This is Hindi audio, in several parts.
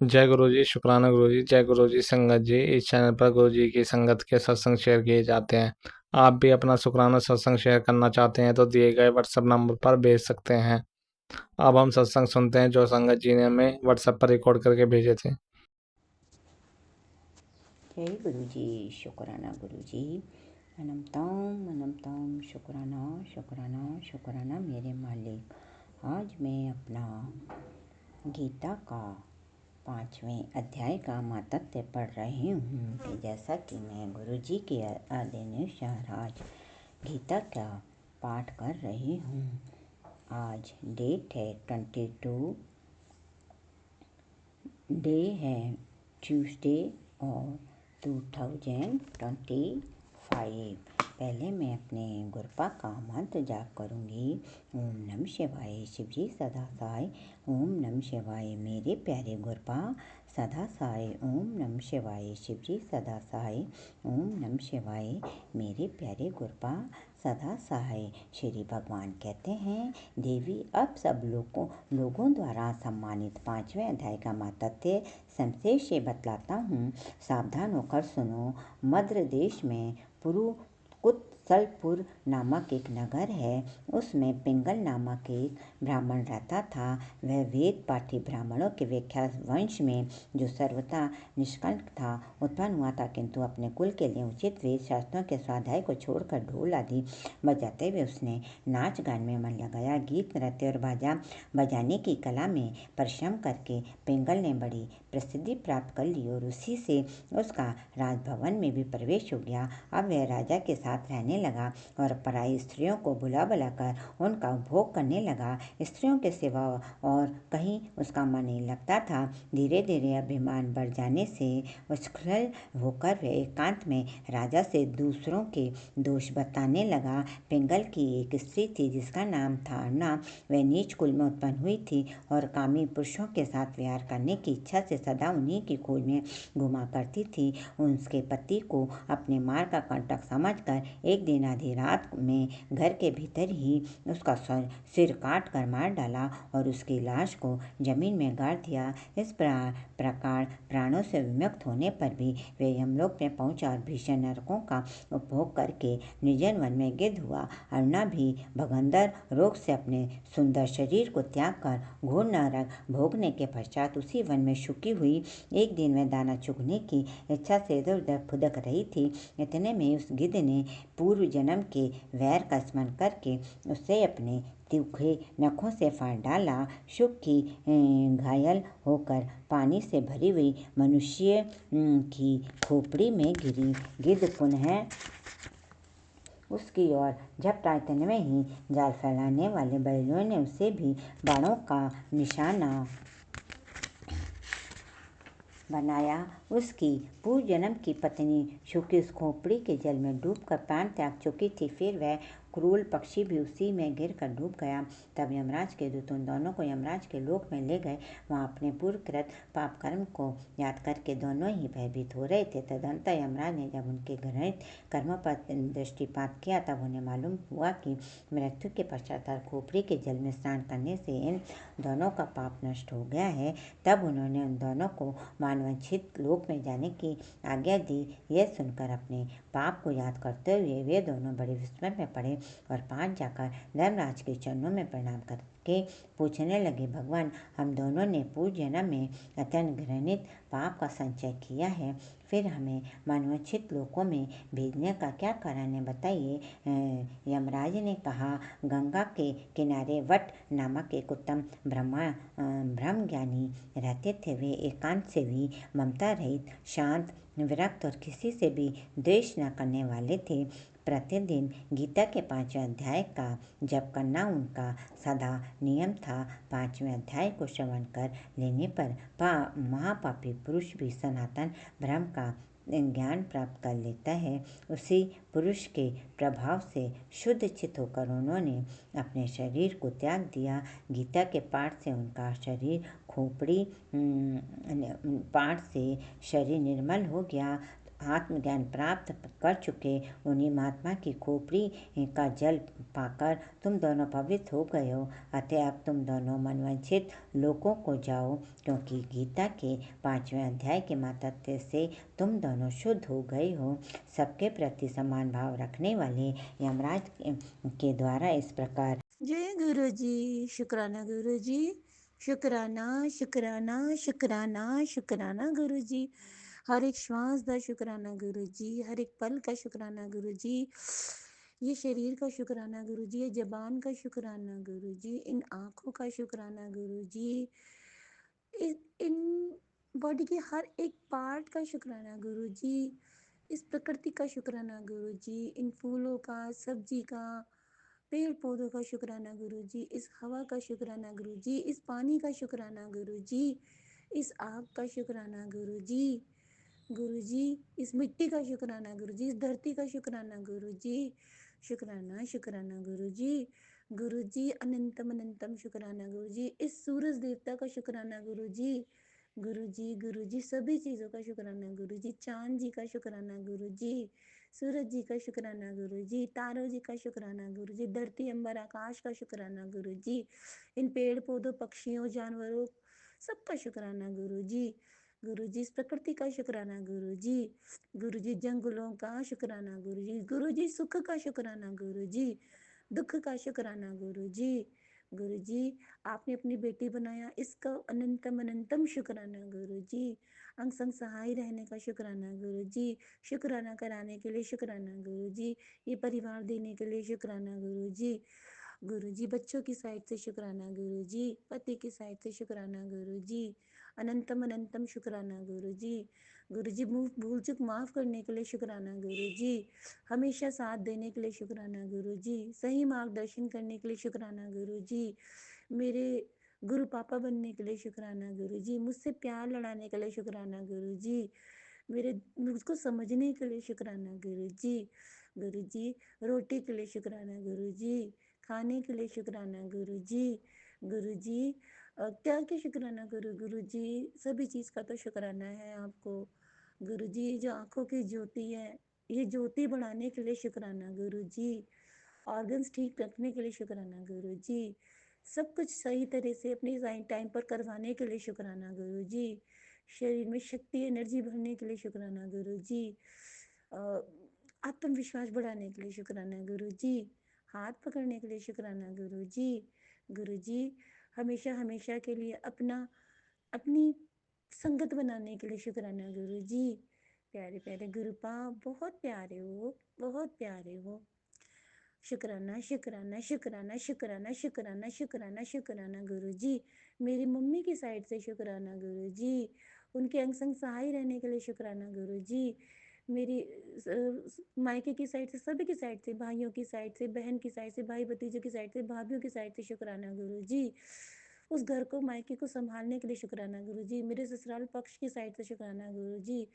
जय गुरु जी, शुक्राना गुरु जी। जय गुरु जी, संगत जी। इस चैनल पर गुरु जी की संगत के सत्संग शेयर किए जाते हैं। आप भी अपना शुक्राना सत्संग शेयर करना चाहते हैं तो दिए गए व्हाट्सएप नंबर पर भेज सकते हैं। अब हम सत्संग सुनते हैं जो संगत जी ने हमें व्हाट्सएप पर रिकॉर्ड करके भेजे थे। जय गुरु जी, शुक्राना गुरु जी। अनंतम शुक्राना शुक्राना शुक्राना मेरे मालिक। आज मैं अपना गीता का 5वें अध्याय का महात्म्य पढ़ रही हूँ कि जैसा कि मैं गुरु जी के आदेशानुसार आज गीता का पाठ कर रही हूँ। आज डेट है 22, डे है ट्यूसडे और 2025। पहले मैं अपने गुरपा का मंत्र जाप करूँगी। ओम नमः शिवाय शिवजी सदा साई। ओम नमः शिवाय मेरे प्यारे गुरपा सदा साई। ओम नमः शिवाय शिवजी सदा साई। ओम नमः शिवाय मेरे प्यारे गुरपा सदा सहाय। श्री भगवान कहते हैं, देवी अब सब लोगों द्वारा सम्मानित 5वें अध्याय का महात्म्य संक्षेप से बतलाता हूँ। सावधान होकर सुनो। मद्र देश में कुत्सलपुर नामक एक नगर है। उसमें पिंगल नामक एक ब्राह्मण रहता था। वह वेद पाठी ब्राह्मणों के विख्यात वंश में जो सर्वथा निष्कलंक था उत्पन्न हुआ था, किंतु अपने कुल के लिए उचित वेद शास्त्रों के स्वाध्याय को छोड़कर ढोल आदि बजाते हुए उसने नाच गान में मन लगाया। गीत नृत्य और बाजा बजाने की कला में परिश्रम करके पिंगल ने बड़ी प्रसिद्धि प्राप्त कर ली और उसी से उसका राजभवन में भी प्रवेश हो गया। अब वह राजा के साथ रहने लगा और पराई स्त्रियों को बुला बुलाकर उनका उपभोग करने लगा। स्त्रियों के सिवा और कहीं उसका मन नहीं लगता था। धीरे धीरे अभिमान बढ़ जाने से उच्छृंखल होकर वह एकांत में राजा से दूसरों के दोष बताने लगा। पिंगल की एक स्त्री थी जिसका नाम था अर्णा। वह नीच कुल में उत्पन्न हुई थी और कामी पुरुषों के साथ विहार करने की इच्छा से सदा उन्हीं की खोज में घुमा करती थी। उसके पति को अपने मार का कंटक समझकर एक दिन आधी रात में घर के भीतर ही उसका सिर काट कर मार डाला और उसकी लाश को जमीन में गाड़ दिया। इस प्रकार प्राणों से विमुक्त होने पर भी वे यमलोक में पहुंचा और भीषण नरकों का उपभोग करके निर्जन वन में गिद्ध हुआ। अर्णा भी भगंदर रोग से अपने सुंदर शरीर को त्याग कर घोर नरक भोगने के पश्चात उसी वन में सुखी हुई। एक दिन वह दाना चुगने की इच्छा से इधर उधर फुदक रही थी। इतने में उस गिद्ध ने पूर्व जन्म के वैर का स्मरण करके उसे अपने तीखे नखों से फाड़ डाला। शुक की घायल होकर पानी से भरी हुई मनुष्य की खोपड़ी में गिरी। गिद्ध पुनः उसकी ओर झपटा। इतने में ही जाल फैलाने वाले बैलों ने उसे भी बाणों का निशाना बनाया। उसकी पूर्व जन्म की पत्नी शुकी उस खोपड़ी के जल में डूबकर प्राण त्याग चुकी थी। फिर वह क्रूर पक्षी भी उसी में गिरकर डूब गया। तब यमराज के दूत उन दोनों को यमराज के लोक में ले गए। वहां अपने पूर्वकृत पाप कर्म को याद करके दोनों ही भयभीत हो रहे थे। तदंतर यमराज ने जब उनके घृणित कर्मों पर दृष्टिपात किया तब उन्हें मालूम हुआ कि मृत्यु के पश्चात खोपड़ी के जल में स्नान करने से इन दोनों का पाप नष्ट हो गया है। तब उन्होंने उन दोनों को मानवांछित लोक में जाने की आज्ञा दी। यह सुनकर अपने पाप को याद करते हुए वे दोनों बड़े विस्मय में पड़े और पास जाकर धर्मराज के चरणों में प्रणाम करके पूछने लगे, भगवान, हम दोनों ने पूर्व जन्म में अत्यंत घृणित पाप का संचय किया है, फिर हमें मानवोचित लोकों में भेजने का क्या कारण है, बताइए। यमराज ने कहा, गंगा के किनारे वट नामक एक उत्तम ब्रह्म ज्ञानी रहते थे। वे एकांत से भी ममता रहित, शांत, विरक्त और किसी से भी द्वेष न करने वाले थे। प्रतिदिन गीता के 5वें अध्याय का जप करना उनका सदा नियम था। 5वें अध्याय को श्रवण कर लेने पर महापापी पुरुष भी सनातन ब्रह्म का ज्ञान प्राप्त कर लेता है। उसी पुरुष के प्रभाव से शुद्ध चित्त होकर उन्होंने अपने शरीर को त्याग दिया। गीता के पाठ से उनका शरीर खोपड़ी पाठ से शरीर निर्मल हो गया आत्मज्ञान प्राप्त कर चुके उन्हीं महात्मा की खोपड़ी का जल पाकर तुम दोनों पवित्र हो गए हो। अतः अब तुम दोनों मनवांछित लोकों को जाओ, क्योंकि गीता के 5वें अध्याय के महात्म्य से तुम दोनों शुद्ध हो गए हो। सबके प्रति समान भाव रखने वाले यमराज के द्वारा इस प्रकार जय गुरु जी। शुक्राना गुरु जी, शुक्राना शुक्राना शुक्राना शुक्राना गुरु जी। हर एक श्वास का शुक्राना गुरु जी, हर एक पल का शुक्राना गुरु जी, ये शरीर का शुक्राना गुरु जी, ये जबान का शुक्राना गुरु जी, इन आँखों का शुक्राना गुरु जी, इन बॉडी के हर एक पार्ट का शुक्राना गुरु जी, इस प्रकृति का शुक्राना गुरु जी, इन फूलों का, सब्जी का, पेड़ पौधों का शुक्राना गुरु जी, इस हवा का शुक्राना गुरु जी, इस पानी का शुक्राना गुरु जी, इस आग का शुक्राना गुरु जी, गुरु जी, इस मिट्टी का शुक्राना गुरु जी, इस धरती का शुक्राना गुरु जी, शुक्राना शुक्राना गुरु जी, गुरु जी, अनंतम अनंतम शुक्राना गुरु जी, इस सूरज देवता का शुक्राना गुरु जी, गुरु जी, गुरु जी, सभी चीज़ों का शुक्राना गुरु जी, चांद जी का शुक्राना गुरु जी, सूरज जी का शुक्राना गुरु जी, तारों जी का शुक्राना गुरु जी, धरती अंबर आकाश का शुक्राना गुरु जी, इन पेड़ पौधों पक्षियों जानवरों सबका शुक्राना गुरु जी, गुरु जी, इस प्रकृति का शुक्राना गुरु जी, गुरु जी, जंगलों का शुक्राना गुरु जी, गुरु जी, सुख का शुक्राना गुरु जी, दुख का शुक्राना गुरु जी, गुरु जी, आपने अपनी बेटी बनाया इसका अनंतम अनंतम शुक्राना गुरु जी, अंग संग सहाय रहने का शुक्राना गुरु जी, शुक्राना कराने के लिए शुक्राना गुरु जी, ये परिवार देने के लिए शुक्राना गुरु जी, गुरु जी, बच्चों की साइड से शुक्राना गुरु जी, पति की साइड से शुक्राना गुरु जी, अनंतम अनंतम शुक्राना गुरु जी, गुरु जी, भूल चूक माफ़ करने के लिए शुक्राना गुरु जी, हमेशा साथ देने के लिए शुक्राना गुरु जी, सही मार्गदर्शन करने के लिए शुक्राना गुरु जी, मेरे गुरु पापा बनने के लिए शुक्राना गुरु जी, मुझसे प्यार लड़ाने के लिए शुक्राना गुरु जी, मुझको समझने के लिए शुक्राना गुरु जी, गुरु जी, रोटी के लिए शुक्राना गुरु जी, खाने के लिए शुक्राना गुरु जी, गुरु जी, क्या क्या शुक्राना करूँ गुरु जी, सभी चीज़ का तो शुक्राना है आपको गुरु जी, जो आँखों की ज्योति है, ये ज्योति बढ़ाने के लिए शुक्राना गुरु जी, ऑर्गन्स ठीक रखने के लिए शुक्राना गुरु जी, सब कुछ सही तरह से अपने टाइम पर करवाने के लिए शुक्राना गुरु जी, शरीर में शक्ति एनर्जी भरने के लिए शुक्राना गुरु जी, आत्मविश्वास बढ़ाने के लिए शुक्राना गुरु जी, हाथ पकड़ने के लिए शुक्राना गुरु जी, गुरु जी, हमेशा हमेशा के लिए अपनी संगत बनाने के लिए शुक्राना गुरु जी, प्यारे प्यारे गुरुपा, बहुत प्यारे हो, बहुत प्यारे हो, शुक्राना शुक्राना शुक्राना शुक्राना शुक्राना शुक्राना शुक्राना गुरु जी, मेरी मम्मी की साइड से शुक्राना गुरु जी, उनके अंग संग सहाय रहने के लिए शुक्राना गुरु जी, मेरी मायके की साइड से, सभी की साइड से, भाइयों की साइड से, बहन की साइड से, भाई भतीजों की साइड से, भाभीियों की साइड से शुक्राना गुरु जी, उस घर को मायके को संभालने के लिए शुक्राना गुरु जी, मेरे ससुराल पक्ष की साइड से शुक्राना गुरु जी,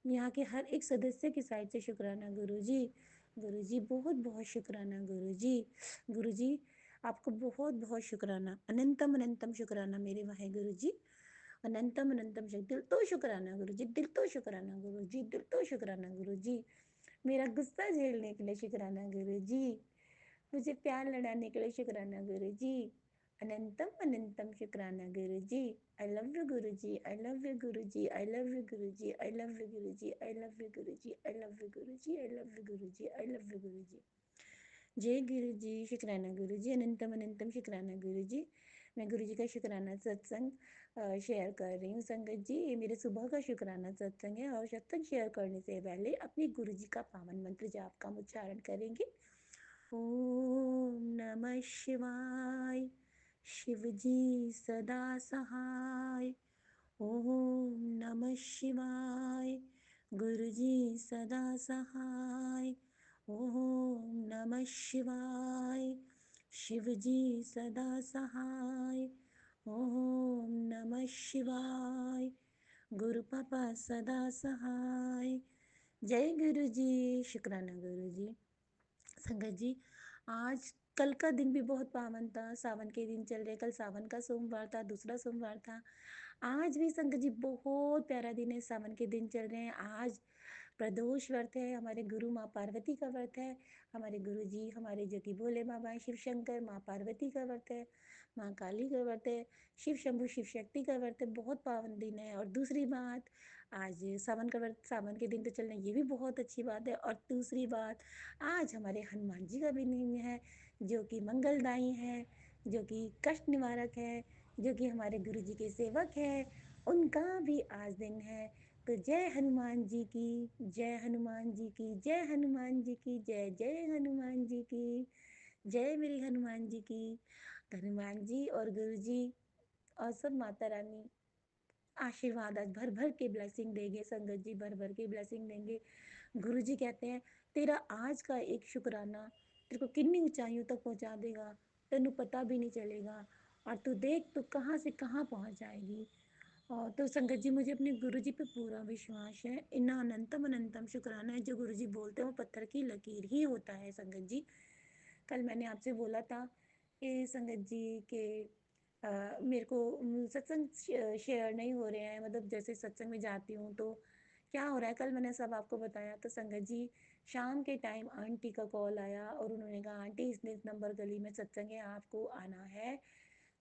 यहाँ के हर एक सदस्य की साइड से शुक्राना गुरु जी, गुरु जी, बहुत बहुत शुक्राना गुरु जी, गुरु जी, आपको बहुत बहुत शुक्राना, अनंतम अनंतम शुक्राना मेरे वाहे गुरु जी, अनंतम अनंतम दिल तो शुक्राना गुरु जी, दिल तो शुक्राना गुरु जी, दिल तो शुक्राना गुरु जी, मेरा गुस्सा झेलने के लिए शुक्राना गुरु जी, मुझे प्यार लड़ाने के लिए शुक्राना गुरु जी, अनंतम अनंतम शुक्राना गुरु जी, I love you Guru ji, I love you Guru ji, I love you Guru ji, I love you Guru ji, I love you Guru ji, I love you Guru ji, I love you Guru ji, I love you गुरु जी, जय गुरु जी, शुक्राना गुरु जी, अनंतम अनंतम शुक्राना गुरु जी, मैं गुरु जी का शुक्राना सत्संग शेयर कर रही हूँ संगत जी, ये मेरे सुबह का शुक्राना सत्संग है और सत्संग शेयर करने से पहले अपनी गुरु जी का पावन मंत्र जाप का उच्चारण करेंगे। ओम नमः शिवाय, शिव जी सदा सहाय, ओम नमः शिवाय, गुरु जी सदा सहाय, ओम नमः शिवाय, शिव जी सदा सहाय, ओम नमः शिवाय, गुरु पापा सदा सहाय, जय गुरु जी, शुक्राना गुरु जी। संगत जी, आज कल का दिन भी बहुत पावन था, सावन के दिन चल रहे, कल सावन का सोमवार था, दूसरा सोमवार था, आज भी संगत जी बहुत प्यारा दिन है, सावन के दिन चल रहे हैं। आज प्रदोष व्रत है, हमारे गुरु माँ पार्वती का व्रत है। हमारे गुरु जी हमारे जो कि भोले बाबा हैं, शिव शंकर, माँ पार्वती का व्रत है, माँ काली का व्रत है, शिव शंभु शिव शक्ति का व्रत है। बहुत पावन दिन है। और दूसरी बात, आज सावन का व्रत, सावन के दिन तो चलना ये भी बहुत अच्छी बात है। और दूसरी बात, आज हमारे हनुमान जी का भी दिन है, जो कि मंगलदायी है, जो कि कष्ट निवारक है, जो कि हमारे गुरु जी के सेवक हैं, उनका भी आज दिन है। तो जय हनुमान जी की, जय हनुमान जी की, जय हनुमान जी की, जय जय हनुमान जी की, जय मेरी हनुमान जी की। तो हनुमान जी और गुरु जी और सब माता रानी आशीर्वाद आज भर भर के ब्लेसिंग देंगे। संगत जी भर भर के ब्लेसिंग देंगे। गुरु जी कहते हैं, तेरा आज का एक शुक्राना तेरे को कितनी ऊंचाइयों तक पहुंचा देगा, तेनू पता भी नहीं चलेगा। और तू देख तू कहाँ से कहाँ पहुंच जाएगी। और तो संगत जी मुझे अपने गुरु जी पे पूरा विश्वास है। इन्ना अनंतम अनंतम शुक्राना है। जो गुरु जी बोलते हैं वो पत्थर की लकीर ही होता है। संगत जी कल मैंने आपसे बोला था कि संगत जी के मेरे को सत्संग शेयर नहीं हो रहे हैं। मतलब जैसे सत्संग में जाती हूँ तो क्या हो रहा है, कल मैंने सब आपको बताया। तो संगत जी शाम के टाइम आंटी का कॉल आया और उन्होंने कहा आंटी इस नंबर गली में सत्संग है, आपको आना है।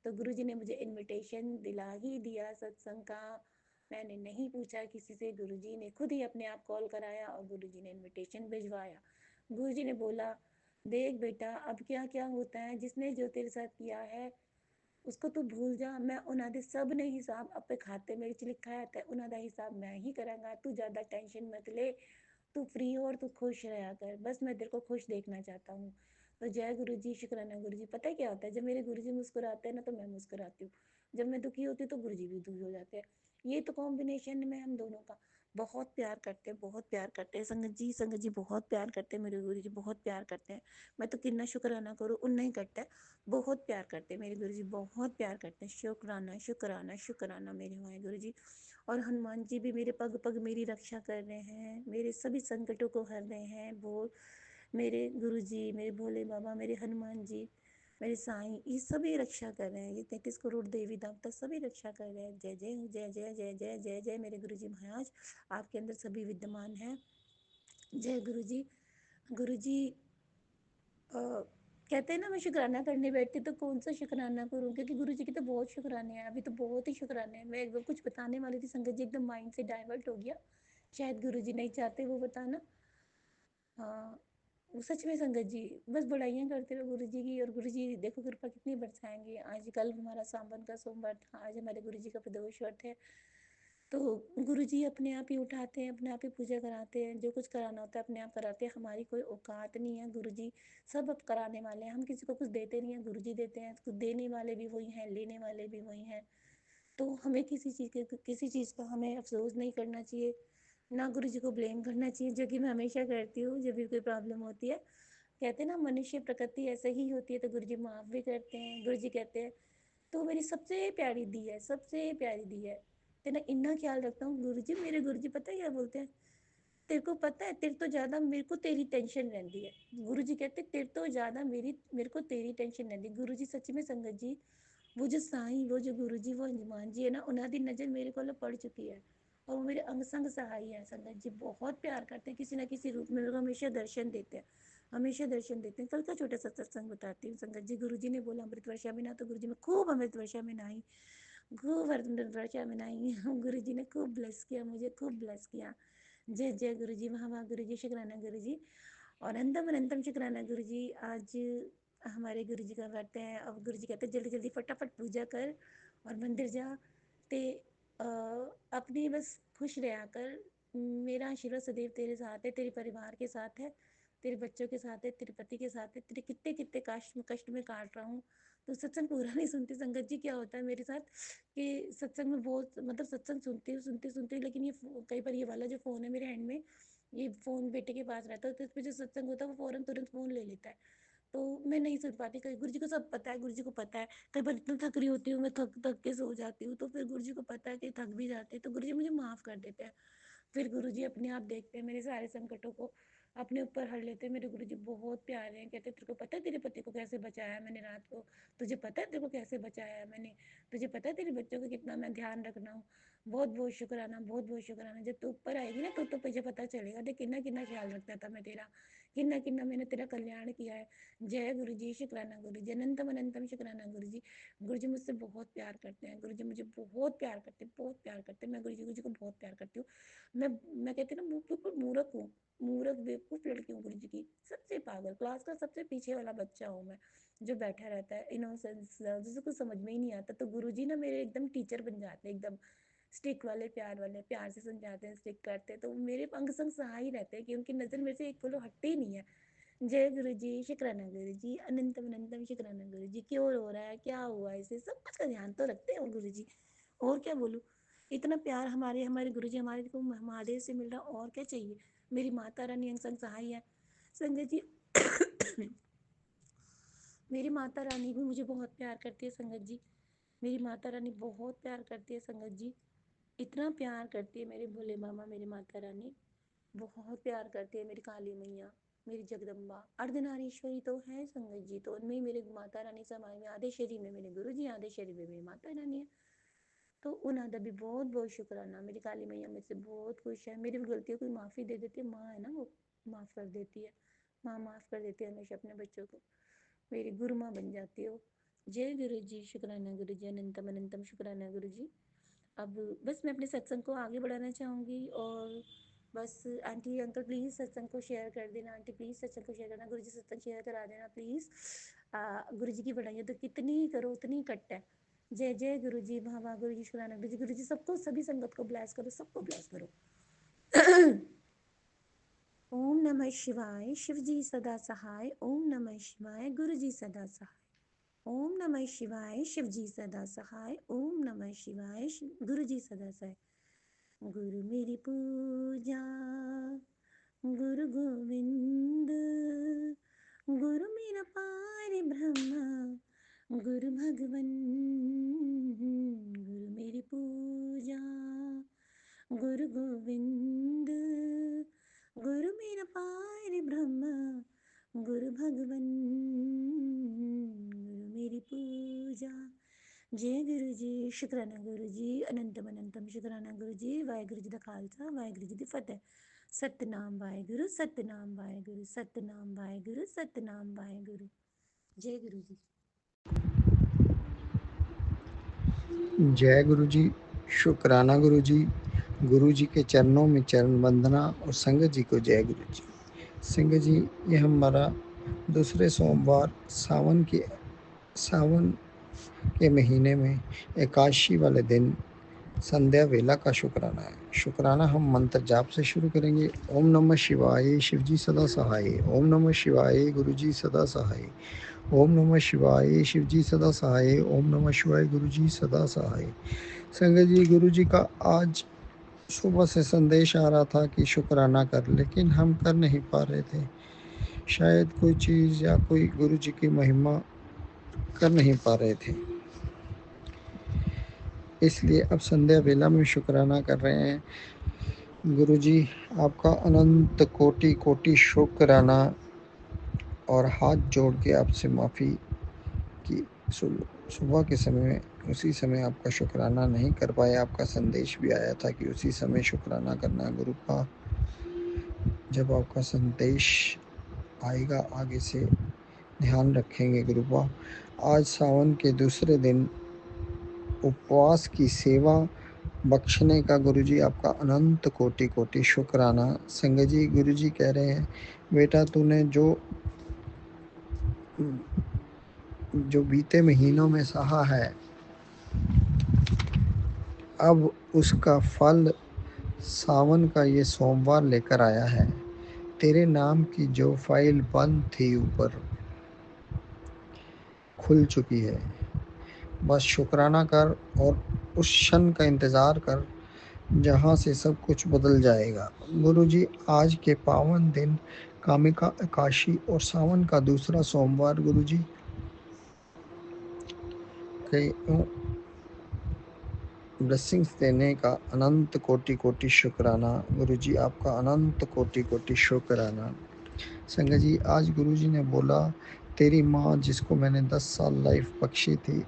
तो गुरुजी ने मुझे इनविटेशन दिला ही दिया सत्संग का। मैंने नहीं पूछा किसी से, गुरुजी ने खुद ही अपने आप कॉल कराया और गुरुजी ने इनविटेशन भिजवाया। गुरुजी ने बोला, देख बेटा अब क्या क्या होता है, जिसने जो तेरे साथ किया है उसको तू भूल जा। मैं उन्हां दे सब ने हिसाब अपने खाते में लिखा है, तो उन्हां दा हिसाब मैं ही करांगा। तू ज़्यादा टेंशन मत ले, तू फ्री हो और तू खुश रहा कर, बस मैं तेरे को खुश देखना चाहता हूँ। तो जय गुरु जी, शुक्राना गुरु जी। पता है क्या होता है, जब मेरे गुरु जी मुस्कुराते हैं ना तो मैं मुस्कुराती हूँ, जब मैं दुखी होती हूँ तो गुरु जी भी दुखी हो जाते हैं। ये तो कॉम्बिनेशन में हम दोनों का बहुत प्यार करते हैं, बहुत प्यार करते हैं। संगत जी बहुत प्यार करते हैं, मेरे गुरु जी बहुत प्यार करते हैं। मैं तो कितना शुक्राना करूँ उतना ही करता है। बहुत प्यार करते हैं मेरे गुरु जी, बहुत प्यार करते हैं। शुक्राना शुक्राना शुक्राना मेरे हमारे गुरु जी। और हनुमान जी भी मेरे पग पग मेरी रक्षा कर रहे हैं, मेरे सभी संकटों को हर रहे हैं। वो मेरे गुरु जी, मेरे भोले बाबा, मेरे हनुमान जी, मेरे साईं, ये सभी रक्षा कर रहे हैं। ये 33 करोड़ देवी देवता सभी रक्षा कर रहे हैं। जय जय जय जय जय जय जय जय मेरे गुरु जी महाराज, आपके अंदर सभी विद्यमान है। जय गुरु जी। गुरु जी कहते हैं ना, मैं शुक्राना करने बैठती तो कौन सा शुक्राना करूं, क्योंकि गुरु जी की तो बहुत शुक्राने हैं, अभी तो बहुत ही शुक्राने हैं। मैं एक बार कुछ बताने वाली थी, संगत जी एकदम माइंड से डाइवर्ट हो गया। शायद गुरु जी नहीं चाहते वो बताना। हाँ, वो सच में संगत जी बस बड़ाइयाँ करते हुए गुरु जी की। और गुरु जी देखो कृपा कितनी बरसाएंगे। आज कल हमारा सावन का सोमवार था, आज हमारे गुरु जी का प्रदोष व्रत है। तो गुरु जी अपने आप ही उठाते हैं, अपने आप ही पूजा कराते हैं, जो कुछ कराना होता है अपने आप कराते हैं। हमारी कोई औकात नहीं है। गुरु जी सब अब कराने वाले हैं, हम किसी को कुछ देते नहीं हैं, गुरु जी देते हैं। कुछ देने वाले भी वही हैं, लेने वाले भी वही हैं। तो हमें किसी चीज़ का हमें अफसोस नहीं करना चाहिए, ना गुरु जी को ब्लेम करना चाहिए, जो कि मैं हमेशा करती हूँ जब भी कोई प्रॉब्लम होती है। कहते हैं ना, मनुष्य प्रकृति ऐसे ही होती है, तो गुरु जी माफ़ भी करते हैं। गुरु जी कहते हैं तो मेरी सबसे प्यारी दी है, सबसे प्यारी दी है, तेरा इतना ख्याल रखता हूँ। गुरु जी, मेरे गुरु जी पता है क्या बोलते हैं, तेरे को पता है तेरे तो ज़्यादा मेरे को तेरी टेंशन रहती है। गुरु जी कहते तेरे तो ज़्यादा मेरे को तेरी टेंशन रहती है। गुरु जी सच में संगत जी, वो जो साईं, वो जो गुरु जी, वो हनुमान जी है ना, उन्हों की नज़र मेरे को पड़ चुकी है। और वो मेरे अंग संग सहाय है। संगत जी बहुत प्यार करते हैं, किसी ना किसी रूप में मेरे को हमेशा दर्शन देते हैं, हमेशा दर्शन देते हैं। कल का छोटा सा सत्संग बताती हूँ संगत जी। गुरु जी ने बोला अमृत वर्षा में ना, तो गुरु जी ने खूब अमृत वर्षा में नहाई, खूब अमृत वर्षा में नहाई। गुरु जी ने खूब ब्लेस किया मुझे, खूब ब्लेस किया। जय जय गुरु जी, महा गुरु जी, शुक्राना गुरु जी। और अनंतम अनंतम शुक्राना गुरु जी। आज हमारे गुरु जी का व्रत है। अब गुरु जी कहते हैं जल्दी जल्दी फटाफट पूजा कर और मंदिर जा, ते अपनी बस खुश रहा कर। मेरा आशीर्वाद सदैव तेरे साथ है, तेरे परिवार के साथ है, तेरे बच्चों के साथ है, तेरे पति के साथ है। तेरे कितने कितने कष्ट में काट रहा हूँ, तो सत्संग पूरा नहीं सुनती। संगत जी क्या होता है मेरे साथ कि सत्संग में बहुत, मतलब सत्संग सुनती हूँ, लेकिन ये कई बार ये वाला जो फ़ोन है मेरे हैंड में, ये फ़ोन बेटे के पास रहता है, तो इस पे जो सत्संग होता है वो फ़ौरन तुरंत फ़ोन ले लेता है। तो मैं नहीं सुन पाती। कई गुरु जी को सब पता है, गुरु जी को पता है। कई बार इतना थक रही होती हूँ मैं, थक थक के सो जाती हूँ, तो फिर गुरु जी को पता है कि थक भी जाते हैं, तो गुरु जी मुझे माफ़ कर देते हैं। फिर गुरु जी अपने आप देखते हैं मेरे सारे संकटों को। अपने ऊपर हर लेते हैं। मेरे गुरुजी बहुत प्यारे हैं। कहते तेरे को पता है तेरे पति को कैसे बचाया है मैंने रात को? तुझे पता है तेरे को कैसे बचाया है मैंने? तुझे पता है तेरे बच्चों का कितना मैं ध्यान रखना हूँ? बहुत बहुत शुक्राना, बहुत बहुत शुक्राना। जब तू ऊपर आएगी ना तो तुझे पता चलेगा देख कितना कितना ख्याल रखता था मैं तेरा, कितना कितना मैंने तेरा कल्याण किया है। जय गुरु जी, शुक्राना गुरु जी, अनंतम अनंतम शुक्राना गुरु जी। गुरु जी मुझसे बहुत प्यार करते हैं, गुरु जी मुझे बहुत प्यार करते हैं, बहुत प्यार करते हैं। मैं गुरु जी को बहुत प्यार करती हूँ। मैं कहती हूँ ना, बिल्कुल मूर्ख हूँ, मूर्ख बेवकूफ लड़की हूँ गुरु जी की, सबसे पागल, क्लास का सबसे पीछे वाला बच्चा हूँ मैं, जो बैठा रहता है इनोसेंस, जिसे कुछ समझ में ही नहीं आता। तो गुरु जी ना मेरे एकदम टीचर बन जाते हैं, एकदम स्टिक वाले, प्यार वाले, प्यार से समझाते हैं, स्टिक करते हैं। तो मेरे अंग संग सहाय रहते हैं कि उनकी नजर मेरे से एक पलो हटती ही नहीं है। जय गुरु जी, शुक्राना गुरु जी, अनंतम अनंतम शुक्राना गुरु जी। क्यों रो रहा है, क्या हुआ, इसे सब कुछ का ध्यान तो रखते हैं गुरु जी। और क्या बोलूं, इतना प्यार हमारे हमारे गुरु जी हमारे को महादेव से मिल रहा, और क्या चाहिए। मेरी माता रानी अंग संग सहाय है संगत जी। मेरी माता रानी भी मुझे बहुत प्यार करती है संगत जी। मेरी माता रानी बहुत प्यार करती है संगत जी। इतना प्यार करती है मेरे भोले मामा, मेरी माता रानी बहुत प्यार करती है। मेरी काली मैया, मेरी जगदम्बा, अर्धनारीश्वरी तो है संगत जी। तो उनमें मेरे माता रानी समाई में, आधे शरीर में मेरे गुरु जी, आधे शरीर में मेरी माता रानी है। तो उन्हें भी बहुत बहुत शुक्राना। मेरी काली मैया मेरे से बहुत खुश है, मेरी भी गलतियों की माफ़ी दे देती है। माँ है ना, वो माफ़ कर देती है। माँ माफ़ कर देती है हमेशा अपने बच्चों को। मेरी गुरु माँ बन जाती हो। जय गुरु जी, शुक्राना गुरु जी, अनंतम अनंतम शुक्राना गुरु जी। अब बस मैं अपने सत्संग को आगे बढ़ाना चाहूँगी, और बस आंटी अंकल प्लीज़ सत्संग को शेयर कर देना। आंटी प्लीज़ सत्संग को शेयर करना, गुरु जी सत्संग शेयर करा देना प्लीज़। गुरु जी की बढ़ाइए तो कितनी करो उतनी कट है। जय जय गुरु जी, वाह वाह गुरु जी, शुक्राना गुरु जी। गुरु जी सबको, सभी संगत को ब्लेस करो, सबको ब्लेस करो। ओम नमः शिवाय, शिव जी सदा सहाय। ओम नमः शिवाय, गुरु जी सदा सहाय। ओम नमः शिवाय, शिव जी सदा सहाय। ओम नमः शिवाय, गुरु जी सदा सहाय। गुरु मेरी पूजा, गुरु गोविंद, गुरु मेरा पार ब्रह्म, गुरु भगवन। गुरु मेरी पूजा, गुरु गोविंद, गुरु मेरा पार ब्रह्म, गुरु भगवन। गुरु मेरी पूजा। जय गुरु जी, शुक्राना गुरु जी, अनंतम अनंतम शुक्राना गुरु जी। वाਹਿਗੁਰੂ जी दा खालसा, वाਹਿਗुਰੂ जी दी फतेह। सतनाम वाਹਿਗुਰੂ, सतनाम वाਹਿਗुਰੂ, सतनाम वाਹਿगुਰੂ, सतनाम वाਹਿगुਰੂ। जय गुरु जी। जय गुरु जी, शुक्राना गुरु जी। गुरु जी के चरणों में चरण वंदना, और संगत जी को जय गुरु जी। संगत जी, ये हमारा दूसरे सोमवार सावन के महीने में एकादशी वाले दिन संध्या वेला का शुक्राना है। शुक्राना हम मंत्र जाप से शुरू करेंगे। ओम नमः शिवाय, शिव जी सदा सहाय। ओम नमः शिवाय, गुरु जी सदा सहाय। ओम नमः शिवाय, शिव जी सदा सहाय। ओम नमः शिवाय, गुरु जी सदा सहाय। संगत जी, गुरु जी का आज सुबह से संदेश आ रहा था कि शुक्राना कर, लेकिन हम कर नहीं पा रहे थे। शायद कोई चीज़ या कोई गुरु जी की महिमा कर नहीं पा रहे थे, इसलिए अब संध्या वेला में शुक्राना कर रहे हैं। गुरु जी, आपका अनंत कोटि कोटि शुक्राना, और हाथ जोड़ के आपसे माफ़ी कि सुबह के समय उसी समय आपका शुक्राना नहीं कर पाए। आपका संदेश भी आया था कि उसी समय शुक्राना करना गुरु का। जब आपका संदेश आएगा आगे से ध्यान रखेंगे गुरुपा। आज सावन के दूसरे दिन उपवास की सेवा बख्शने का गुरुजी आपका अनंत कोटि कोटि शुक्राना। संगत जी, गुरुजी कह रहे हैं, बेटा तूने जो बीते महीनों में सहा है, अब उसका फल सावन का ये सोमवार लेकर आया है। तेरे नाम की जो फाइल बंद थी ऊपर, खुल चुकी है। बस शुक्राना कर और उस क्षण का इंतज़ार कर जहाँ से सब कुछ बदल जाएगा। गुरुजी, आज के पावन दिन कामिका एकादशी और सावन का दूसरा सोमवार गुरुजी के ब्लेसिंग्स देने का अनंत कोटि कोटि शुक्राना। गुरुजी आपका अनंत कोटि कोटि शुक्राना। संगत जी, आज गुरुजी ने बोला तेरी माँ जिसको मैंने 10 साल लाइफ बख्शी थी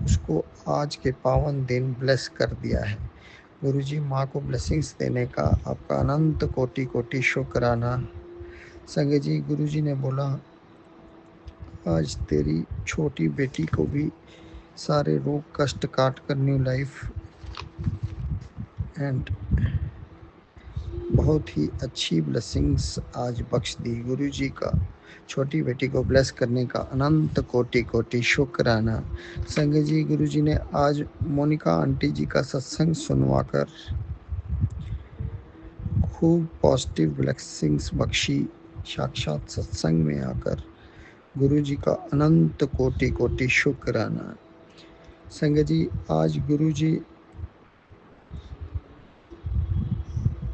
उसको आज के पावन दिन ब्लेस कर दिया है। गुरुजी माँ को ब्लेसिंग्स देने का आपका अनंत कोटि कोटि शुक्राना। संगत जी, गुरुजी ने बोला आज तेरी छोटी बेटी को भी सारे रोग कष्ट काट कर न्यू लाइफ एंड बहुत ही अच्छी ब्लेसिंग्स आज बख्श दी। गुरुजी का छोटी बेटी को ब्लेस करने का अनंत कोटि कोटि शुक्राना। संगत जी, गुरुजी ने आज मोनिका आंटी जी का सत्संग सुनवाकर खूब पॉजिटिव ब्लेसिंग्स बख्शी। साक्षात सत्संग में आकर गुरुजी का अनंत कोटि कोटि शुक्राना। संगत जी, आज गुरुजी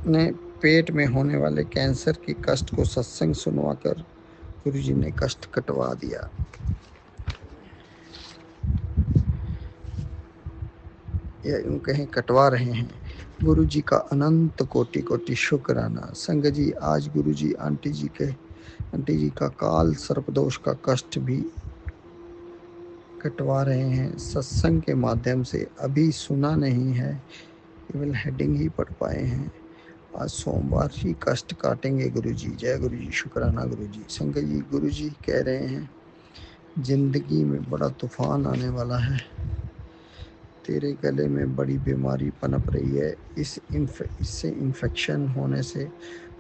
ने पेट में होने वाले कैंसर की कष्ट को सत्संग सुनवाकर गुरुजी ने कष्ट कटवा दिया। या यूं कहें कटवा रहे हैं। गुरुजी का अनंत कोटि कोटि शुक्राना। संगत जी, आज गुरुजी आंटी जी का काल सर्पदोष का कष्ट भी कटवा रहे हैं सत्संग के माध्यम से। अभी सुना नहीं है, केवल हेडिंग ही पढ़ पाए हैं। आज सोमवार ही कष्ट काटेंगे गुरुजी। जय गुरुजी, शुक्राना गुरुजी। संगत जी, गुरुजी कह रहे हैं जिंदगी में बड़ा तूफान आने वाला है, तेरे गले में बड़ी बीमारी पनप रही है, इससे इन्फेक्शन होने से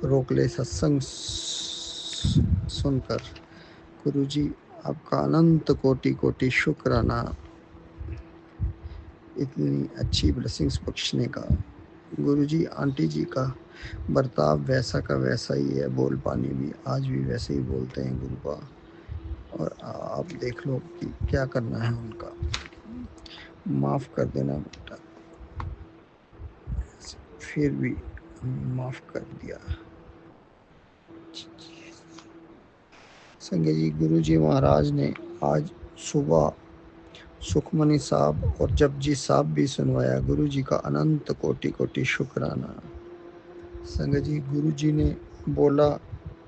रोक ले। सत्संग सुनकर गुरुजी आपका अनंत कोटि कोटि शुक्राना इतनी अच्छी ब्लेसिंग्स बख्शने का। गुरुजी आंटी जी का बर्ताव वैसा का वैसा ही है, बोल पानी भी आज भी वैसे ही बोलते हैं गुरुपा, और आप देख लो कि क्या करना है उनका। माफ़ कर देना बेटा, फिर भी माफ़ कर दिया। संजय जी, गुरुजी महाराज ने आज सुबह सुखमनी साहब और जपजी साहब भी सुनवाया। गुरुजी का अनंत कोटि कोटि शुक्राना। संगत जी, गुरुजी ने बोला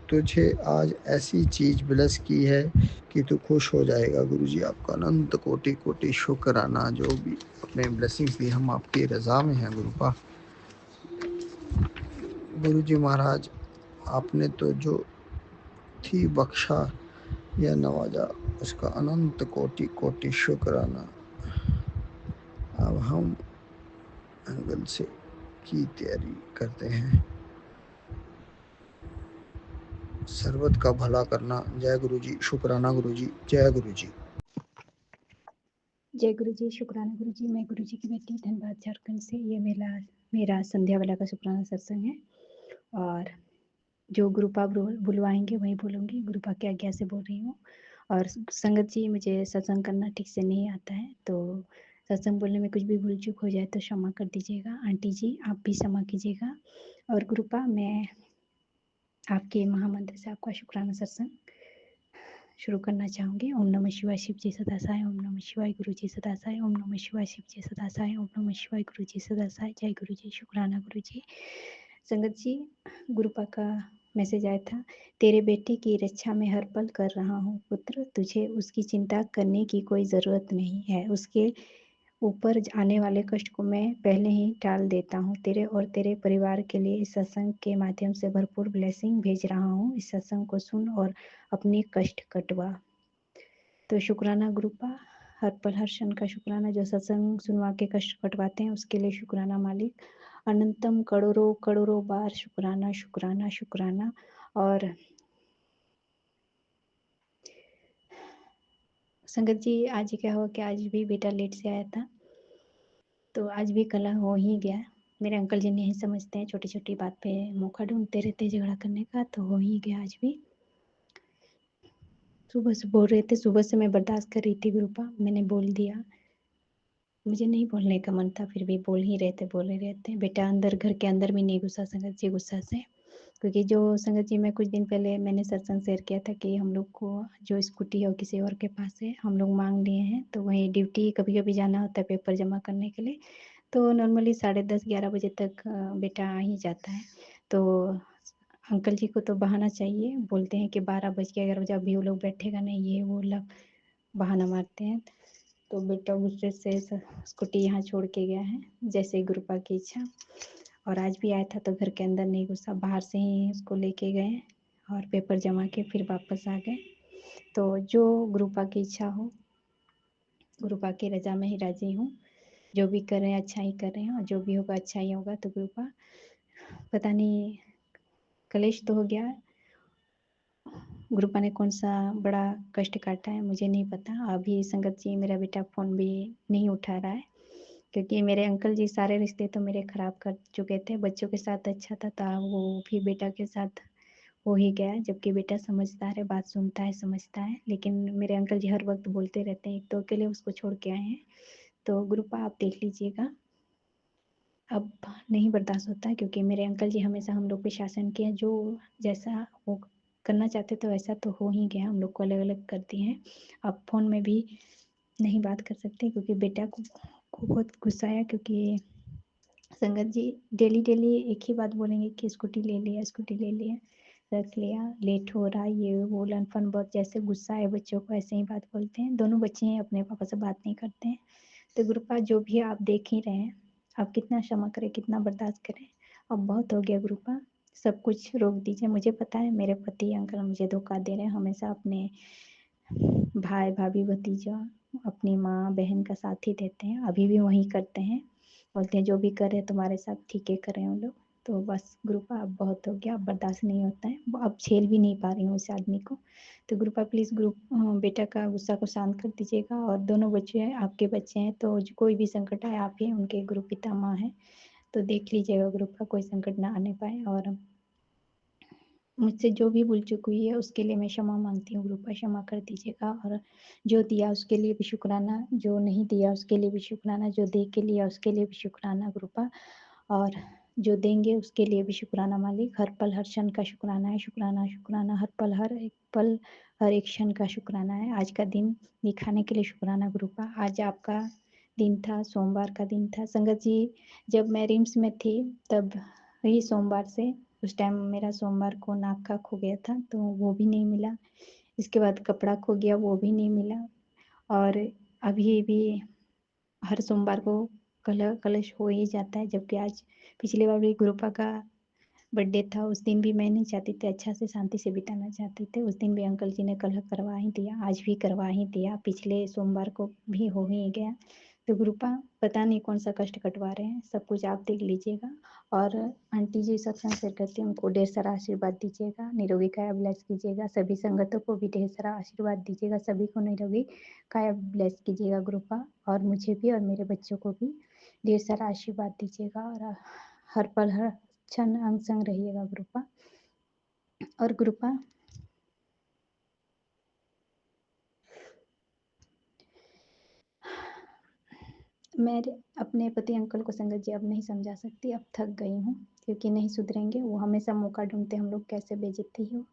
तुझे आज ऐसी चीज ब्लेस की है कि तू खुश हो जाएगा। गुरुजी आपका अनंत कोटि कोटि शुक्राना। जो भी अपने ब्लेसिंग्स दी, हम आपकी रजा में हैं गुरुपा। गुरुजी महाराज, आपने तो जो थी बख्शा या नवाजा, उसका अनंत कोटि कोटि शुक्राना। अब हम एंगल से की तैयारी करते हैं, सर्वत का भला करना। जय गुरुजी, शुक्राना गुरुजी, जय गुरुजी। जय गुरु जी, शुक्राना गुरु जी। मैं गुरु जी की बेटी धनबाद झारखंड से। ये मेरा संध्या वाला का शुक्राना सत्संग है, और जो गुरुपा बुलवाएंगे वही बोलूँगी। गुरुपा की आज्ञा से बोल रही हूँ। और संगत जी, मुझे सत्संग करना ठीक से नहीं आता है, तो सत्संग बोलने में कुछ भी भूल चूक हो जाए तो क्षमा कर दीजिएगा। आंटी जी, आप भी क्षमा कीजिएगा। और गुरुपा, मैं आपके महामंत्र से आपका शुक्राना सत्संग शुरू करना चाहूँगी। ओम नमः शिवाय, शिव जी सदा सहाय। ओम नमः शिवाय, गुरु जी सदा सहाय। ओम नमः शिवाय, शिव जी सदा सहाय। ओम नमः शिवाय, गुरु जी सदा सहाय। जय गुरु जी, शुक्राना गुरु जी। संगत जी, गुरुपा का मैसेज आया था, तेरे बेटे की रक्षा में हर पल कर रहा हूँ पुत्र, तुझे उसकी चिंता करने की कोई ज़रूरत नहीं है। उसके ऊपर आने वाले कष्ट को मैं पहले ही टाल देता हूँ। तेरे और तेरे परिवार के लिए इस सत्संग के माध्यम से भरपूर ब्लेसिंग भेज रहा हूँ। इस सत्संग को सुन और अपने कष्ट कटवा। तो शुक्राना गुरुपा, हर पल हर क्षण का शुक्राना। जो सत्संग सुनवा के कष्ट कटवाते हैं उसके लिए शुक्राना मालिक। अनंतम करोड़ों करोड़ों बार शुक्राना शुक्राना शुक्राना। और संगत जी, आज क्या हुआ कि आज भी बेटा लेट से आया था, तो आज भी कलह हो ही गया। मेरे अंकल जी नहीं समझते हैं, छोटी छोटी बात पे मौका ढूंढते रहते हैं झगड़ा करने का, तो हो ही गया आज भी। सुबह से बोल रहे थे, सुबह से मैं बर्दाश्त कर रही थी गुरुपा, मैंने बोल दिया। मुझे नहीं बोलने का मन था, फिर भी बोल ही रहते। बेटा अंदर, घर के अंदर में नहीं घुसा संगत जी गुस्सा से, क्योंकि जो संगत जी, मैं कुछ दिन पहले मैंने सत्संग शेयर किया था कि हम लोग को जो स्कूटी है वो किसी और के पास है, हम लोग मांग लिए हैं, तो वहीं ड्यूटी कभी कभी जाना होता है पेपर जमा करने के लिए, तो नॉर्मली 10:30-11 बजे तक बेटा आ ही जाता है। तो अंकल जी को तो बहाना चाहिए, बोलते हैं कि 12 बज के 11 बजे अभी वो लोग बैठेगा नहीं, ये वो लोग बहाना मारते हैं। तो बेटा गुस्से से स्कूटी यहाँ छोड़ के गया है, जैसे ही गुरुपा की इच्छा। और आज भी आया था तो घर के अंदर नहीं घुसा, बाहर से ही उसको लेके गए और पेपर जमा के फिर वापस आ गए। तो जो गुरुपा की इच्छा हो, गुरुपा की रजा में ही राजी हूँ। जो भी कर रहे हैं अच्छा ही कर रहे हैं, और जो भी होगा अच्छा ही होगा। तो गुरुपा पता नहीं कलेश तो हो गया, गुरुपा ने कौन सा बड़ा कष्ट काटा है मुझे नहीं पता। अभी संगत जी मेरा बेटा फ़ोन भी नहीं उठा रहा है, क्योंकि मेरे अंकल जी सारे रिश्ते तो मेरे ख़राब कर चुके थे। बच्चों के साथ अच्छा था वो भी बेटा के साथ हो ही गया, जबकि बेटा समझदार है, बात सुनता है, समझता है। लेकिन मेरे अंकल जी हर वक्त बोलते रहते हैं, एक तो अकेले उसको छोड़ के आए हैं। तो गुरुपा आप देख लीजिएगा, अब नहीं बर्दाश्त होता है, क्योंकि मेरे अंकल जी हमेशा हम लोग पे शासन किया, जो जैसा वो करना चाहते तो वैसा तो हो ही गया, हम लोग को अलग अलग कर दिए हैं। अब फ़ोन में भी नहीं बात कर सकते, क्योंकि बेटा को बहुत गुस्सा आया, क्योंकि संगत जी डेली डेली एक ही बात बोलेंगे कि स्कूटी ले लिया, स्कूटी ले लिया, रख लिया, लेट हो रहा, ये वो लनफन। बहुत जैसे गुस्सा है बच्चों को ऐसे ही बात बोलते हैं। दोनों बच्चे हैं, अपने पापा से बात नहीं करते हैं। तो गुरुपा जो भी आप देख ही रहे हैं, आप कितना क्षमा करें, कितना बर्दाश्त करें, अब बहुत हो गया गुरुपा, सब कुछ रोक दीजिए। मुझे पता है मेरे पति अंकल मुझे धोखा दे रहे हैं, हमेशा अपने भाई भाभी भतीजा अपनी माँ बहन का साथ ही देते हैं, अभी भी वही करते हैं, बोलते हैं जो भी करे तुम्हारे साथ ठीक है करें वो लोग। तो बस गुरुपा अब बहुत हो गया, अब बर्दाश्त नहीं होता है, अब झेल भी नहीं पा रही हूँ उस आदमी को। तो गुरुपा प्लीज़ बेटा का गुस्सा को शांत कर दीजिएगा। और दोनों बच्चे हैं, आपके बच्चे हैं, तो कोई भी संकट आए आप ही उनके गुरु पिता माँ हैं, तो देख लीजिएगा गुरुपा कोई संकट ना आने पाए। और मुझसे जो भी भूल चूक हुई है उसके लिए मैं क्षमा मांगती हूँ, गुरुपा क्षमा कर दीजिएगा। और जो दिया उसके लिए भी शुक्राना, जो नहीं दिया उसके लिए भी शुक्राना, जो दे के लिया उसके लिए भी शुक्राना गुरुपा, और जो देंगे उसके लिए भी शुक्राना मालिक। हर पल हर क्षण का शुक्राना है, शुक्राना शुक्राना, हर पल हर एक पल हर एक क्षण का शुक्राना है। आज का दिन दिखाने के लिए शुक्राना गुरुपा। आज आपका दिन था, सोमवार का दिन था। संगत जी जब मैं रिम्स में थी तब वही सोमवार से, उस टाइम मेरा सोमवार को नाक का खो गया था, तो वो भी नहीं मिला। इसके बाद कपड़ा खो गया, वो भी नहीं मिला। और अभी भी हर सोमवार को कलश हो ही जाता है, जबकि आज पिछली बार भी गुरुपा का बर्थडे था, उस दिन भी मैं नहीं चाहती थी, अच्छा से शांति से बिताना चाहते थे। उस दिन भी अंकल जी ने कलह करवा ही दिया, आज भी करवा ही दिया, पिछले सोमवार को भी हो ही गया। तो गुरुपा पता नहीं कौन सा कष्ट कटवा रहे हैं, सब कुछ आप देख लीजिएगा। और आंटी जी सत्संग शेयर करती हैं, उनको ढेर सारा आशीर्वाद दीजिएगा, निरोगी काया ब्लेस कीजिएगा। सभी संगतों को भी ढेर सारा आशीर्वाद दीजिएगा, सभी को निरोगी काया ब्लेस कीजिएगा गुरुपा। और मुझे भी और मेरे बच्चों को भी ढेर सारा आशीर्वाद दीजिएगा, और हर पल हर क्षण अंग संग रहिएगा गुरुपा। और गुरुपा मैं अपने पति अंकल को संगत जी अब नहीं समझा सकती, अब थक गई हूँ, क्योंकि नहीं सुधरेंगे। वो हमेशा मौका ढूंढते हम लोग कैसे बेइज्जती हो,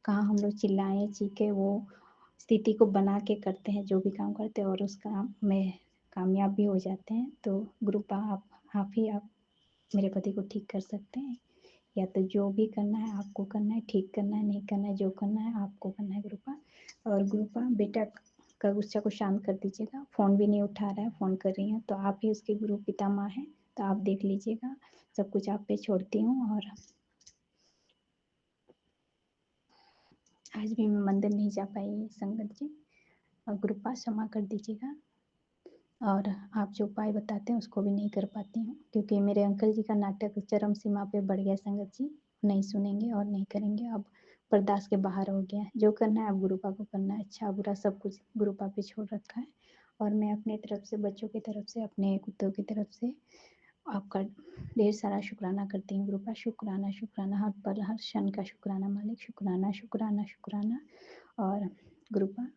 कहाँ हम लोग चिल्लाएं चीखें, वो स्थिति को बना के करते हैं जो भी काम करते हैं, और उस काम में कामयाब भी हो जाते हैं। तो गुरुपा आप मेरे पति को ठीक कर सकते हैं, या तो जो भी करना है आपको करना है, ठीक करना है, नहीं करना है, जो करना है आपको करना है गुरुपा। और गुरुपा बेटा का गुस्सा को शांत कर दीजिएगा, फ़ोन भी नहीं उठा रहा है, फ़ोन कर रही हैं तो आप ही उसके गुरु पिता माँ हैं, तो आप देख लीजिएगा, सब कुछ आप पे छोड़ती हूँ। और आज भी मैं मंदिर नहीं जा पाई संगत जी, और गुरुपा क्षमा कर दीजिएगा। और आप जो उपाय बताते हैं उसको भी नहीं कर पाती हूँ, क्योंकि मेरे अंकल जी का नाटक चरम सीमा पे बढ़ गया संगत जी, नहीं सुनेंगे और नहीं करेंगे, अब बर्दाश्त के बाहर हो गया है। जो करना है अब गुरुपा को करना है, अच्छा बुरा सब कुछ गुरुपा पे छोड़ रखा है। और मैं अपने तरफ से, बच्चों की तरफ से, अपने कुत्तों की तरफ से आपका ढेर सारा शुक्राना करती हूँ गुरुपा। शुक्राना शुक्राना, हर पल हर क्षण का शुक्राना मालिक, शुक्राना शुक्राना शुक्राना। और गुरुपा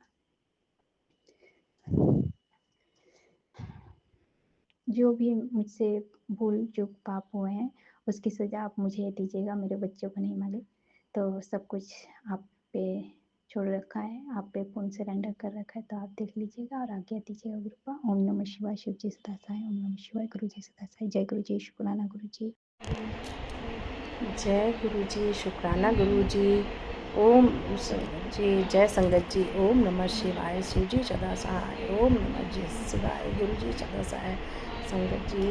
जो भी मुझसे भूल चूक पाप हुए हैं उसकी सज़ा आप मुझे दीजिएगा, मेरे बच्चों को नहीं मालिक। तो सब कुछ आप पे छोड़ रखा है, आप पे फ़ोन सरेंडर कर रखा है, तो आप देख लीजिएगा और आज्ञा दीजिएगा गुरुपा। ओम नमः शिवाय, शिव जी सदा सहाय। ओम नमः शिवाय, गुरु जी सदा सहाय। जय गुरु जी, शुक्राना गुरु जी। जय गुरु जी, शुक्राना गुरु जी। ओम जी, जय संगत जी। ओम नमः शिवाय, शिव जी सदा सहाय। ओम नमः जी शिवाय, गुरु जी सदा सहाय। संगत जी,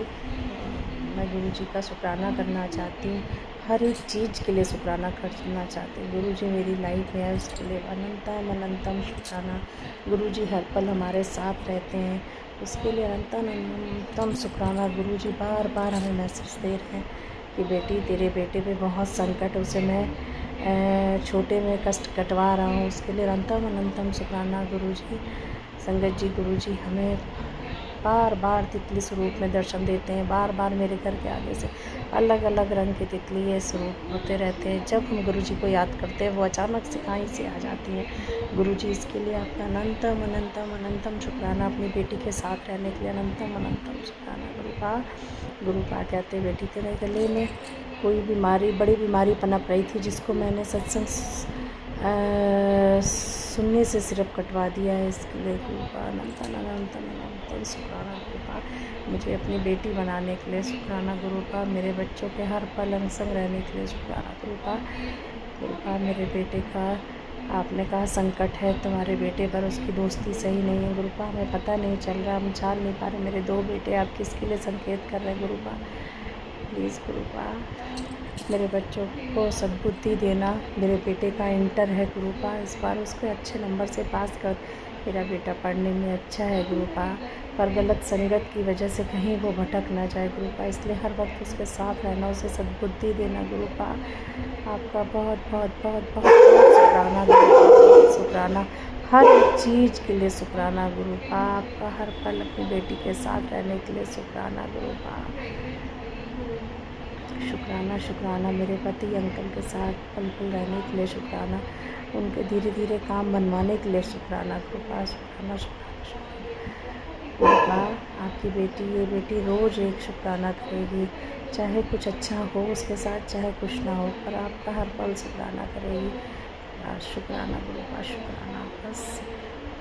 मैं गुरु जी का शुक्राना करना चाहती हूँ, हर एक चीज़ के लिए शुक्राना करना चाहती हूँ। गुरु जी मेरी लाइफ में है, उसके लिए अनंतम अनंतम शुक्राना। गुरु जी हर पल हमारे साथ रहते हैं, उसके लिए अनंतम अनंतम शुक्राना। गुरु जी बार बार हमें मैसेज दे रहे हैं कि बेटी तेरे बेटे पे बहुत संकट, उसे मैं छोटे में कष्ट कटवा रहा हूँ, उसके लिए अनंतम अनंतम शुक्राना गुरु जी। संगत जी, गुरु जी हमें बार बार तितली स्वरूप में दर्शन देते हैं। बार बार मेरे घर के आगे से अलग अलग रंग की तितली ये स्वरूप होते रहते हैं। जब हम गुरु जी को याद करते हैं, वो अचानक से कहीं से आ जाती हैं। गुरु जी, इसके लिए आपका अनंतम अनंतम अनंतम शुक्राना। अपनी बेटी के साथ रहने के लिए अनंतम अनंतम शुक्राना गुरु पा कहते, बेटी तेरे गले में कोई बीमारी, बड़ी बीमारी पनप रही थी, जिसको मैंने सत्संग सुनने से सिर्फ कटवा दिया है। इसके लिए गुरु का अनंतम अनंतम अनंतम शुक्राना गुरु का। मुझे अपनी बेटी बनाने के लिए शुक्राना गुरु का। मेरे बच्चों के हर पल अंग संग रहने के लिए शुक्राना गुरु का। गुरु का, मेरे बेटे का आपने कहा संकट है तुम्हारे बेटे पर, उसकी दोस्ती सही नहीं है। गुरु का, हमें पता नहीं चल रहा, हम जान नहीं पा रहे मेरे 2 बेटे आप किसके लिए संकेत कर रहे हैं। गुरु का प्लीज़ गुरु का, मेरे बच्चों को सद्बुद्धि देना। मेरे बेटे का इंटर है गुरु का, इस बार उसको अच्छे नंबर से पास कर। मेरा बेटा पढ़ने में अच्छा है गुरु का, पर गलत संगत की वजह से कहीं वो भटक ना जाए गुरु का, इसलिए हर वक्त उसके साथ रहना, उसे सद्बुद्धि देना गुरु का। आपका बहुत बहुत बहुत बहुत शुक्राना गुरु का, बहुत शुक्राना। हर एक चीज़ के लिए शुक्राना गुरु का। आपका हर पल अपनी बेटी के साथ रहने के लिए शुक्राना गुरु का। शुक्राना शुक्राना। मेरे पति अंकल के साथ पल पल रहने के लिए शुक्राना। उनके धीरे धीरे काम बनवाने के लिए शुक्राना कृपा। शुक्राना शुक्राना शुक्राना कृपा। आपकी बेटी, ये बेटी रोज़ एक शुक्राना करेगी, चाहे कुछ अच्छा हो उसके साथ, चाहे कुछ ना हो, पर आपका हर पल शुक्राना करेगी। शुक्राना गुरु का शुक्राना। बस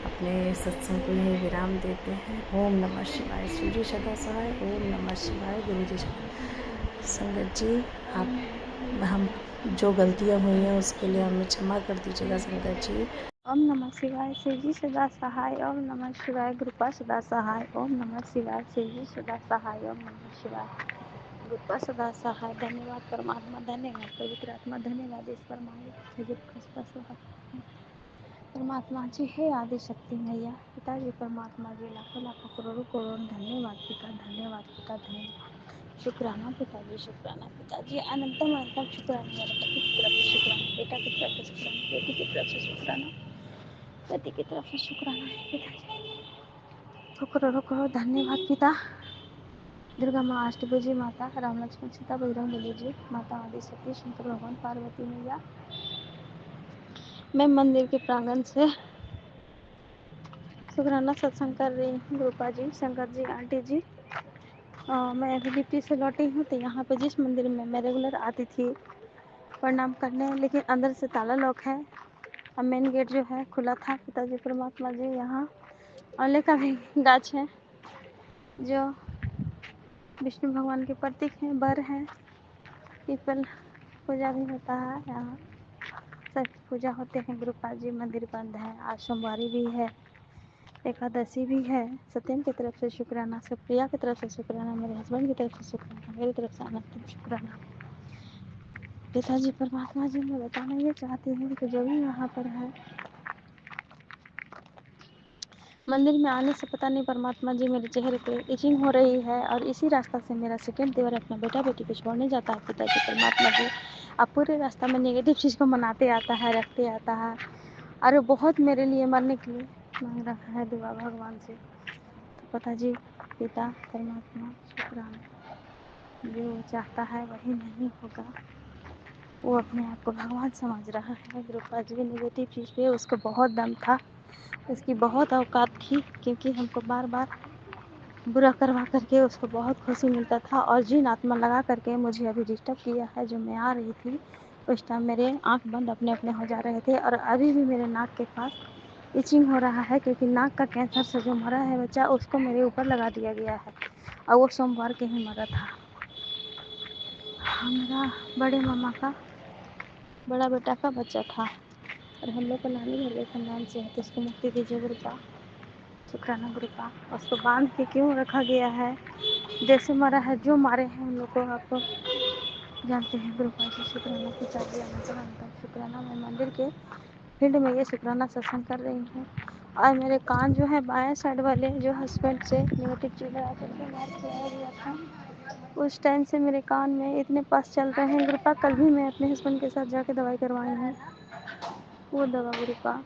अपने सत्संग को यही विराम देते हैं। ओम नमः शिवाय, शिव जी सदा सहाय। ओम नमः शिवाय, गुरु जी सदा। संगत जी, आप हम जो गलतियाँ हुई हैं उसके लिए हमें क्षमा कर दीजिएगा संगत जी। ओम नमः शिवाय, शिव जी सदा सहाय। ओम नमः शिवाय, गुरुपा सदा सहाय। ओम नमः शिवाय, शिव जी सदा सहाय। ओम नमः शिवाय, गुरुपा सदा सहाय। धन्यवाद परमात्मा, धन्यवाद पवित्र आत्मा, धन्यवाद ईश्वर मालिक परमात्मा जी है आदि शक्ति मैया, पिताजी परमात्मा जी, लाखों लाखों करोड़ों करोड़ धन्यवाद पिता, धन्यवाद पिता, धन्यवाद। शुक्राना पिताजी, शुक्राना पिताजी, अनंतम अनंतम शुक्राना। मेरे पति की तरफ से शुक्राना, बेटा की तरफ से शुक्राना, बेटी की तरफ से शुक्राना, पति की तरफ से शुक्राना है पिताजी। करोड़ों करोड़ धन्यवाद पिता। दुर्गा माँ, अष्टभुजी माता, राम लक्ष्मण सीता बजरंग बली जी, माता आदि शक्ति, शंकर भगवान, पार्वती मैया। मैं मंदिर के प्रांगण से शुक्राना सत्संग कर रही हूँ। रूपा जी, शंकर जी, आंटी जी। मैं अभी डिप्टी से लौटी हूँ, तो यहाँ पे जिस मंदिर में मैं रेगुलर आती थी प्रणाम करने, लेकिन अंदर से ताला लॉक है और मेन गेट जो है खुला था। पिताजी परमात्मा जी, यहाँ औले का भी गाछ है जो विष्णु भगवान के प्रतीक हैं, बर है। पीपल पूजा भी होता है यहाँ, सब पूजा होते हैं। गुरुपा जी, मंदिर बंद है, आज सोमवारी भी है, एकादशी भी है। सत्यम की तरफ से शुक्राना, सुप्रिया की तरफ से शुक्राना, मेरे हस्बैंड की तरफ से शुक्राना, मेरी तरफ से अनंतम शुक्राना। पिताजी परमात्मा जी, मैं बताना ये चाहती हूँ कि जो भी यहाँ पर है मंदिर में आने से पता नहीं परमात्मा जी मेरे चेहरे पे इचिंग हो रही है, और इसी रास्ता से मेरा सेकंड देवर अपना बेटा बेटी को छोड़ने जाता है। पिताजी परमात्मा जी, अब पूरे रास्ता में नेगेटिव चीज़ को मनाते आता है, रखते आता है, और बहुत मेरे लिए मरने के लिए मांग रहा है दुआ भगवान से। तो पिताजी, पिता परमात्मा, शुक्राना। जो चाहता है वही नहीं होगा, वो अपने आप को भगवान समझ रहा है। गुरुपा जी, नेगेटिव चीज़ पे उसको बहुत दम था, उसकी बहुत औकात थी, क्योंकि हमको बार बार बुरा करवा करके उसको बहुत खुशी मिलता था, और जिन आत्मा लगा करके मुझे अभी डिस्टर्ब किया है, जो मैं आ रही थी उस टाइम मेरे आँख बंद अपने अपने हो जा रहे थे और अभी भी मेरे नाक के पास इचिंग हो रहा है, क्योंकि नाक का कैंसर से जो मरा है बच्चा, उसको मेरे ऊपर लगा दिया गया है और वो सोमवार के ही मरा था। मेरा बड़े मामा का बड़ा बेटा का बच्चा था और हम लोग का नानी घर के खानदान से है, तो उसको मुक्ति दीजिए गुरुपा, शुक्राना गुरुपा। उसको बांध के क्यों रखा गया है, जैसे मरा है, जो मारे हैं उन लोग को आप जानते हैं गुरुपा जी। शुक्राना शुक्राना। मैं मंदिर के फील्ड में ये शुक्राना सत्संग कर रही हूँ और मेरे कान जो है बाएं साइड वाले जो हस्बैंड से नेगेटिव चीज़ लगा करके मार के आया गया था, उस टाइम से मेरे कान में इतने पास चल रहे हैं गुरुपा। कल भी मैं अपने हस्बैंड के साथ जाके दवाई करवाई हूँ, वो दवा गुरुपा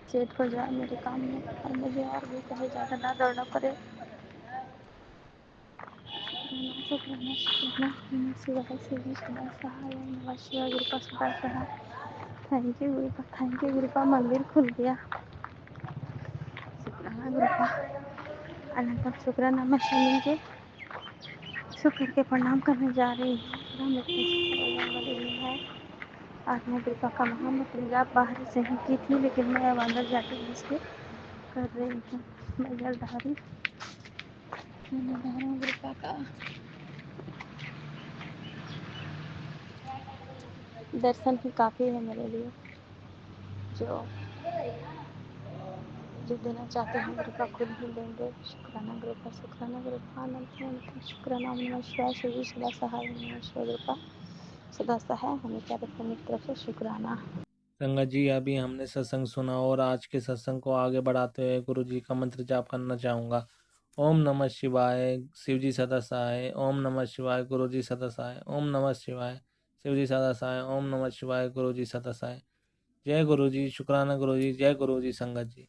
सेट हो जाए मेरे कान में और मुझे और भी कहीं ज़्यादा ना दौड़ना पड़े। शुक्राना शुक्राना नमः शिवाय शिव सदा सहाय नमः शिवाय गुरुपा सदा सहाय। Thank you Gurupa, thank you Gurupa. मंदिर खुल गया, शुक्राना गुरुपा। अनंतम शुक्राना। मैं शनि के शुक्र के प्रणाम करने जा रही हूँ। है आज मैं कृपा का महामंत्र जाप बाहर से ही की थी, लेकिन मैं अब अंदर जाके घुस के कर रही हूँ। मैं जलधारी कृपा का दर्शन ही काफ़ी है मेरे लिए। जो जो देना चाहते हैं कृपा खुद ही देंगे। शुक्राना कृपा, शुक्राना कृपा, अनंत अनंत शुक्राना। नमः शिवाय शिव जी सदा सहाय, नमः शिवाय कृपा सदा सहाय। हमें चारों की तरफ से शुक्राना। संगत जी, अभी हमने सत्संग सुना और आज के सत्संग को आगे बढ़ाते हुए गुरु जी का मंत्र जाप करना चाहूँगा। ओम नमः शिवाय, शिव जी सदा सहाय। ओम नमः शिवाय, गुरु जी सदा सहाय। ओम नमः शिवाय, शिव जी सदा सहाय। ओम नमः शिवाय, गुरु जी सदा सहाय। जय गुरु जी, शुक्राना गुरु जी, जय गुरु जी संगत जी।